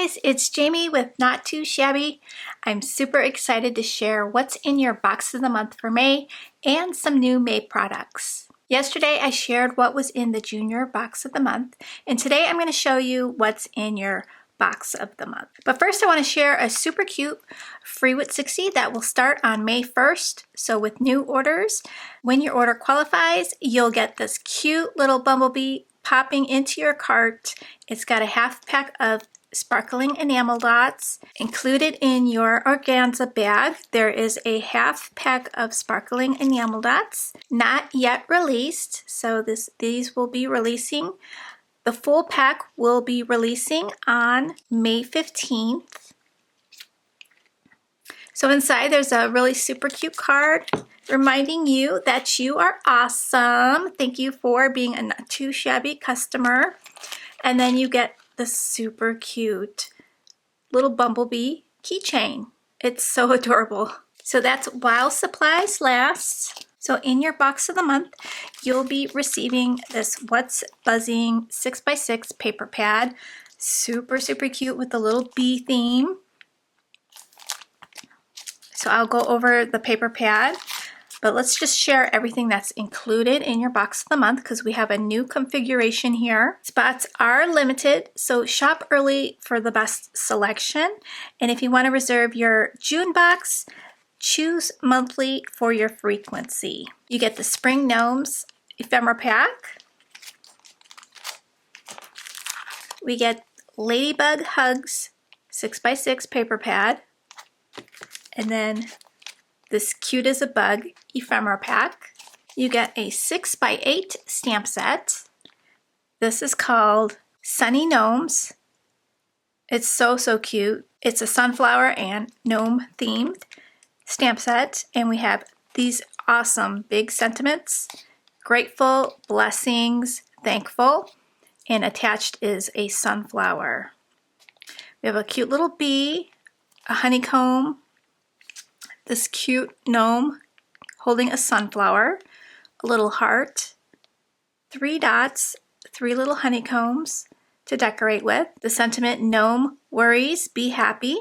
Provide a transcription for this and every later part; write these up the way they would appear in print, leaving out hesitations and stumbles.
guys, it's Jamie with Not Too Shabby. I'm super excited to share what's in your box of the month for May and some new May products. Yesterday I shared what was in the junior box of the month, and today I'm going to show you what's in your box of the month. But first I want to share a super cute free with 60 that will start on May 1st. So with new orders, when your order qualifies, you'll get this cute little bumblebee popping into your cart. It's got a half pack of sparkling enamel dots. Included in your organza bag, there is a half pack of sparkling enamel dots, not yet released, so these will be releasing. The full pack will be releasing on May 15th. So inside there's a really super cute card reminding you that you are awesome. Thank you for being a Not Too Shabby customer. And then you get the super cute little bumblebee keychain. It's so adorable. So that's while supplies last. So in your box of the month, you'll be receiving this What's Buzzing 6x6 paper pad. Super, super cute with the little bee theme. So I'll go over the paper pad, but let's just share everything that's included in your box of the month because we have a new configuration here. Spots are limited, so shop early for the best selection. And if you want to reserve your June box, choose monthly for your frequency. You get the Spring Gnomes ephemera pack. We get Ladybug Hugs 6x6 paper pad. And then this Cute as a Bug ephemera pack. You get a 6x8 stamp set. This is called Sunny Gnomes. It's so, so cute. It's a sunflower and gnome themed stamp set. And we have these awesome big sentiments: grateful, blessings, thankful. And attached is a sunflower. We have a cute little bee, a honeycomb, this cute gnome holding a sunflower, a little heart, 3 dots, 3 little honeycombs to decorate with. The sentiment, gnome worries, be happy.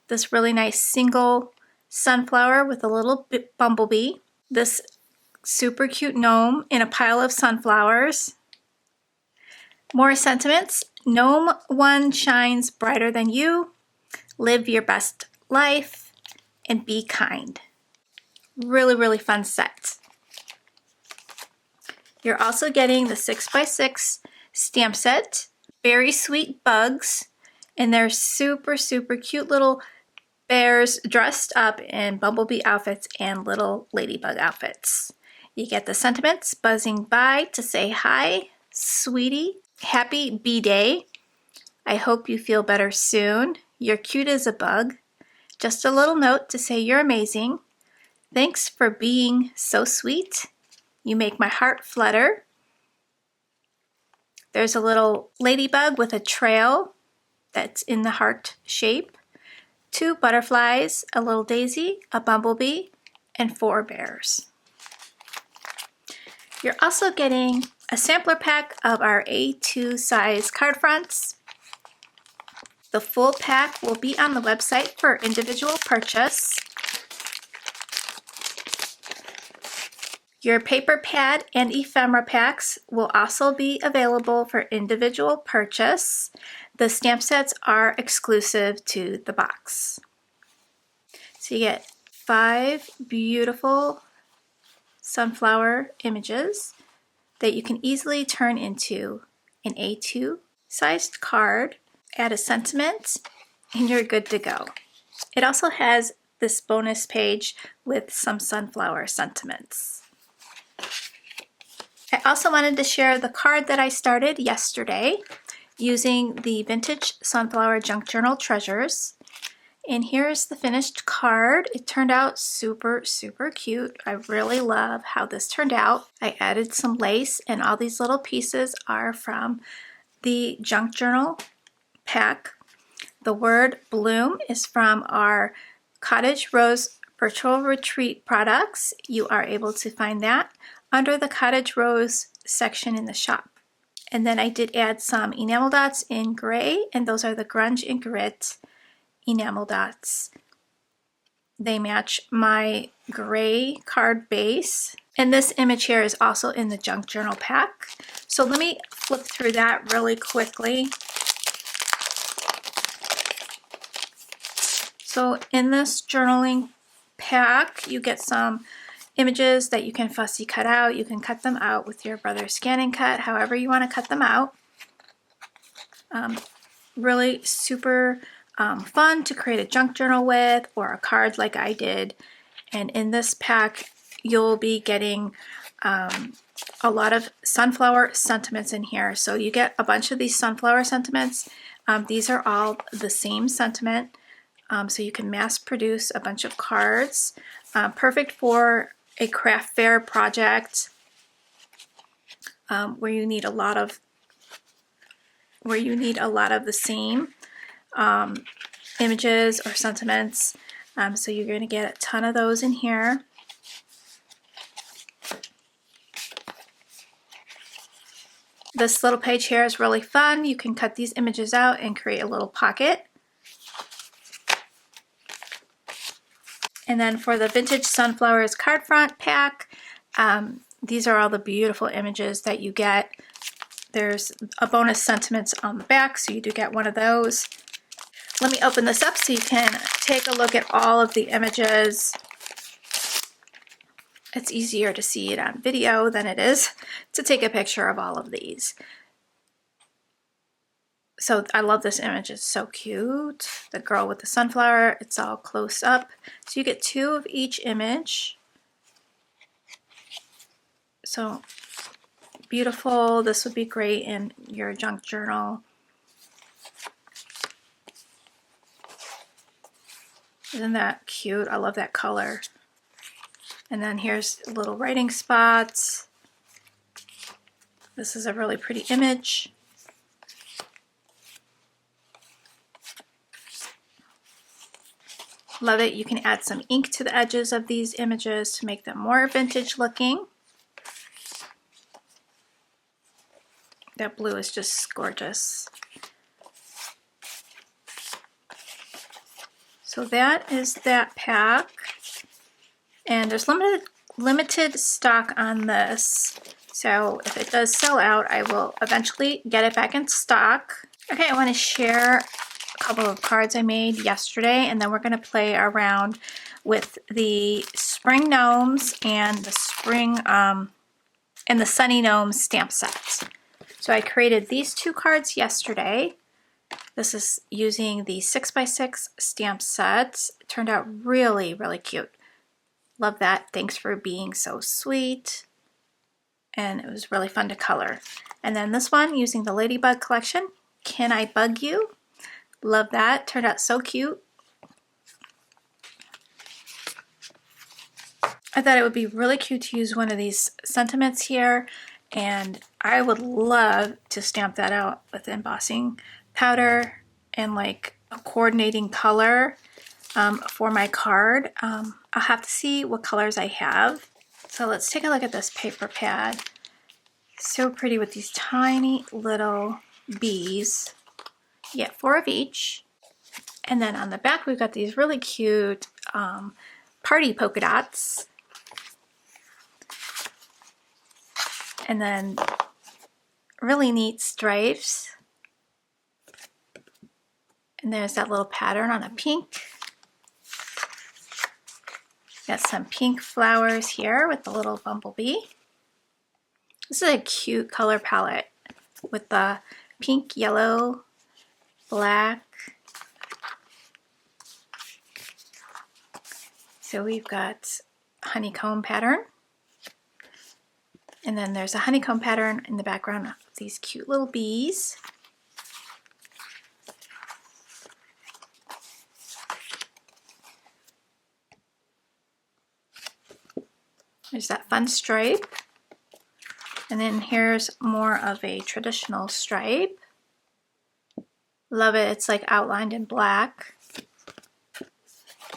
This really nice single sunflower with a little bumblebee. This super cute gnome in a pile of sunflowers. More sentiments, gnome one shines brighter than you, live your best life, and be kind. Really, really fun set. You're also getting the 6x6 stamp set, Very Sweet Bugs, and they're super, super cute little bears dressed up in bumblebee outfits and little ladybug outfits. You get the sentiments, buzzing by to say hi, sweetie, happy bee day. I hope you feel better soon. You're cute as a bug. Just a little note to say you're amazing. Thanks for being so sweet. You make my heart flutter. There's a little ladybug with a trail that's in the heart shape. 2 butterflies, a little daisy, a bumblebee, and 4 bears. You're also getting a sampler pack of our A2 size card fronts. The full pack will be on the website for individual purchase. Your paper pad and ephemera packs will also be available for individual purchase. The stamp sets are exclusive to the box. So you get 5 beautiful sunflower images that you can easily turn into an A2 sized card. Add a sentiment, and you're good to go. It also has this bonus page with some sunflower sentiments. I also wanted to share the card that I started yesterday using the Vintage Sunflower Junk Journal Treasures. And here's the finished card. It turned out super, super cute. I really love how this turned out. I added some lace, and all these little pieces are from the Junk Journal pack. The word bloom is from our Cottage Rose Virtual Retreat products. You are able to find that under the Cottage Rose section in the shop. And then I did add some enamel dots in gray, and those are the Grunge and Grit enamel dots. They match my gray card base. And this image here is also in the junk journal pack. So let me flip through that really quickly. So in this journaling pack, you get some images that you can fussy cut out. You can cut them out with your Brother Scan and Cut, however you want to cut them out. Really super fun to create a junk journal with, or a card like I did. And in this pack, you'll be getting a lot of sunflower sentiments in here. So you get a bunch of these sunflower sentiments. These are all the same sentiment. So you can mass produce a bunch of cards. Perfect for a craft fair project where you need a lot of the same images or sentiments. So you're going to get a ton of those in here. This little page here is really fun. You can cut these images out and create a little pocket. And then for the Vintage Sunflowers card front pack, these are all the beautiful images that you get. There's a bonus sentiments on the back, so you do get one of those. Let me open this up so you can take a look at all of the images. It's easier to see it on video than it is to take a picture of all of these. So I love this image, it's so cute. The girl with the sunflower, it's all close up. So you get 2 of each image. So beautiful. This would be great in your junk journal. Isn't that cute? I love that color. And then here's little writing spots. This is a really pretty image. Love it. You can add some ink to the edges of these images to make them more vintage looking. That blue is just gorgeous. So that is that pack. And there's limited stock on this. So if it does sell out, I will eventually get it back in stock. Okay, I want to share a couple of cards I made yesterday, and then we're going to play around with the Spring Gnomes and the Spring and the Sunny Gnomes stamp sets. So I created these 2 cards yesterday. This is using the 6x6 stamp sets. It turned out really, really cute. Love that. Thanks for being so sweet. And it was really fun to color. And then this one using the Ladybug collection. Can I Bug You? Love that. Turned out so cute. I thought it would be really cute to use one of these sentiments here. And I would love to stamp that out with embossing powder and like a coordinating color for my card. I'll have to see what colors I have. So let's take a look at this paper pad. So pretty with these tiny little bees. You get 4 of each. And then on the back we've got these really cute party polka dots. And then really neat stripes. And there's that little pattern on a pink. Got some pink flowers here with the little bumblebee. This is a cute color palette with the pink, yellow, black. So we've got honeycomb pattern. And then there's a honeycomb pattern in the background of these cute little bees. There's that fun stripe. And then here's more of a traditional stripe. Love it. It's like outlined in black.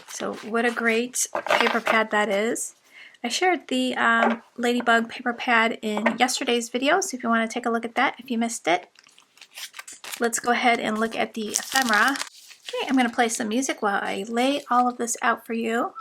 So what a great paper pad that is. I shared the Ladybug paper pad in yesterday's video, so if you want to take a look at that if you missed it. Let's go ahead and look at the ephemera. Okay, I'm going to play some music while I lay all of this out for you.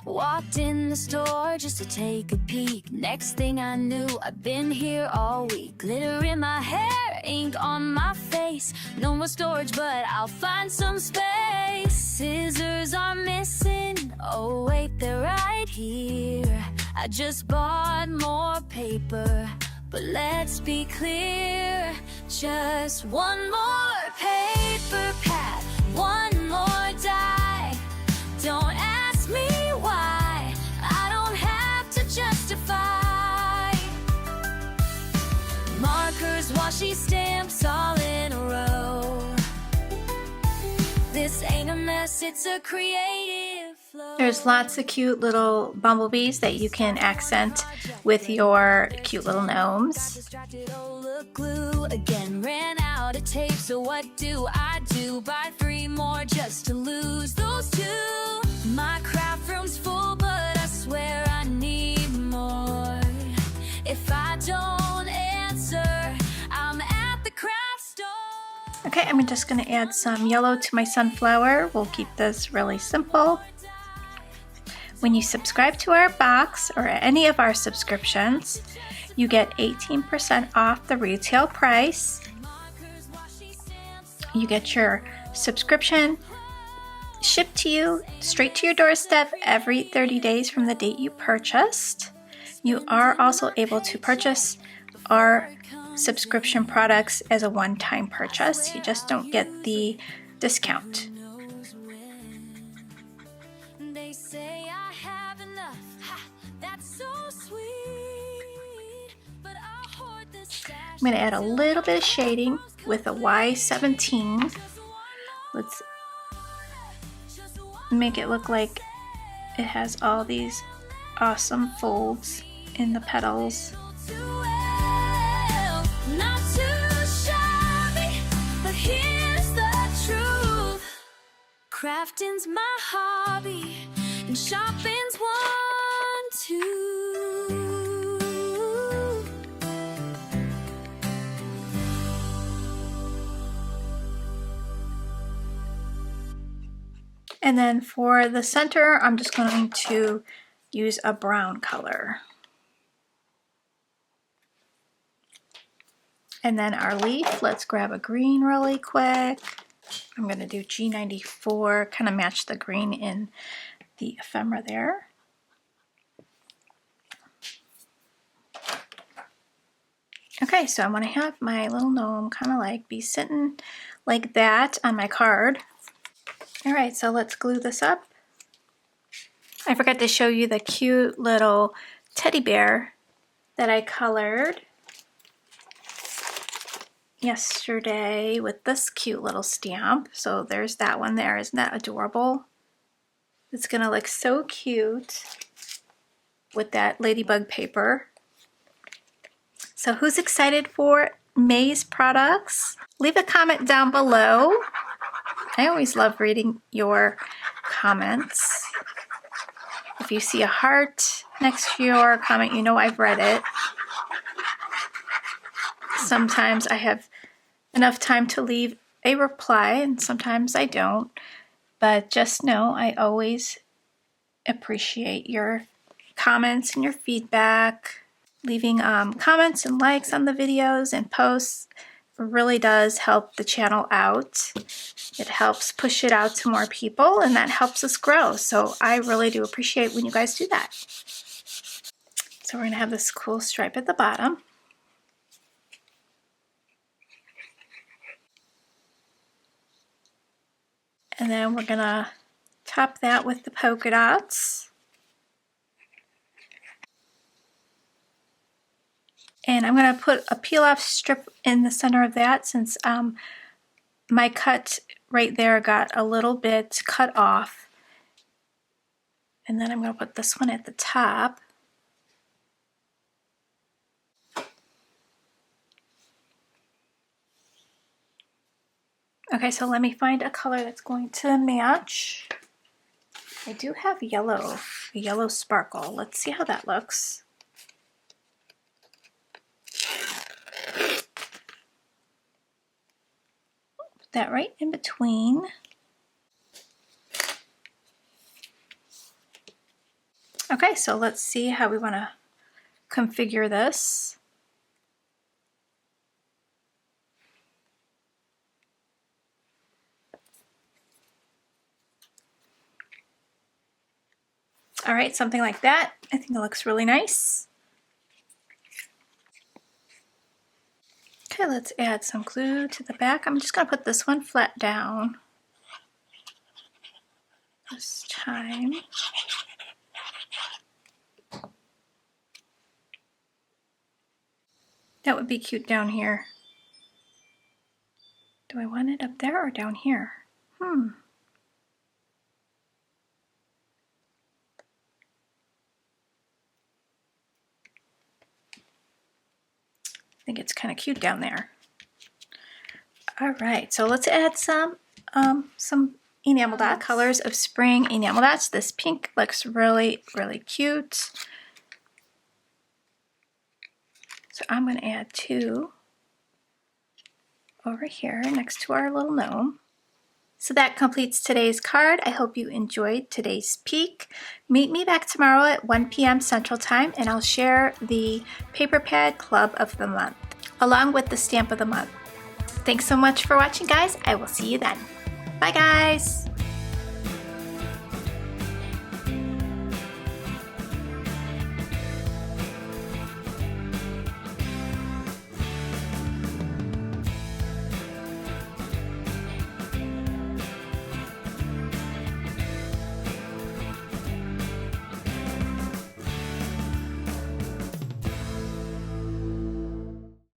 Walked in the store just to take a peek. Next thing I knew, I've been here all week. Glitter in my hair, ink on my face. No more storage, but I'll find some space. Scissors are missing. Oh wait, they're right here. I just bought more paper, but let's be clear. Just one more paper pad, one more die. Don't ask me why, I don't have to justify. Markers, washi stamps, all in a row. This ain't a mess, it's a creative flow. There's lots of cute little bumblebees that you can accent with your cute little gnomes. Distracted, oh look, glue again, ran out of tape, so what do? Buy 3 more just to lose those 2. My craft room's full, but I swear I need more. If I don't answer, I'm at the craft store. Okay, I'm just going to add some yellow to my sunflower. We'll keep this really simple. When you subscribe to our box or any of our subscriptions, you get 18% off the retail price. You get your subscription shipped to you straight to your doorstep every 30 days from the date you purchased. You are also able to purchase our subscription products as a one-time purchase. You just don't get the discount. They say I have enough. Ha, that's so sweet. But I'll hoard this. I'm going to add a little bit of shading with a Y17. Let's make it look like it has all these awesome folds in the petals. Not too shabby, but here's the truth. Crafting's my hobby, and shopping's one too. And then for the center, I'm just going to use a brown color. And then our leaf, let's grab a green really quick. I'm going to do G94, kind of match the green in the ephemera there. Okay, so I want to have my little gnome kind of like be sitting like that on my card. All right, so let's glue this up. I forgot to show you the cute little teddy bear that I colored yesterday with this cute little stamp. So there's that one there. Isn't that adorable? It's gonna look so cute with that ladybug paper. So who's excited for May's products? Leave a comment down below. I always love reading your comments. If you see a heart next to your comment, you know I've read it. Sometimes I have enough time to leave a reply, and sometimes I don't. But just know I always appreciate your comments and your feedback. Leaving comments and likes on the videos and posts really does help the channel out. It helps push it out to more people, and that helps us grow. So I really do appreciate when you guys do that. So we're going to have this cool stripe at the bottom. And then we're going to top that with the polka dots. And I'm going to put a peel-off strip in the center of that since my cut right there got a little bit cut off. And then I'm going to put this one at the top. Okay, so let me find a color that's going to match. I do have yellow, a yellow sparkle. Let's see how that looks. Put that right in between. Okay, so let's see how we want to configure this. All right, something like that. I think it looks really nice. Okay, let's add some glue to the back. I'm just going to put this one flat down this time. That would be cute down here. Do I want it up there or down here? I think it's kind of cute down there. All right, so let's add some enamel dot colors of spring enamel dots. This pink looks really, really cute. So I'm going to add 2 over here next to our little gnome. So that completes today's card. I hope you enjoyed today's peek. Meet me back tomorrow at 1 p.m. Central Time, and I'll share the Paper Pad Club of the Month, along with the Stamp of the Month. Thanks so much for watching, guys. I will see you then. Bye, guys.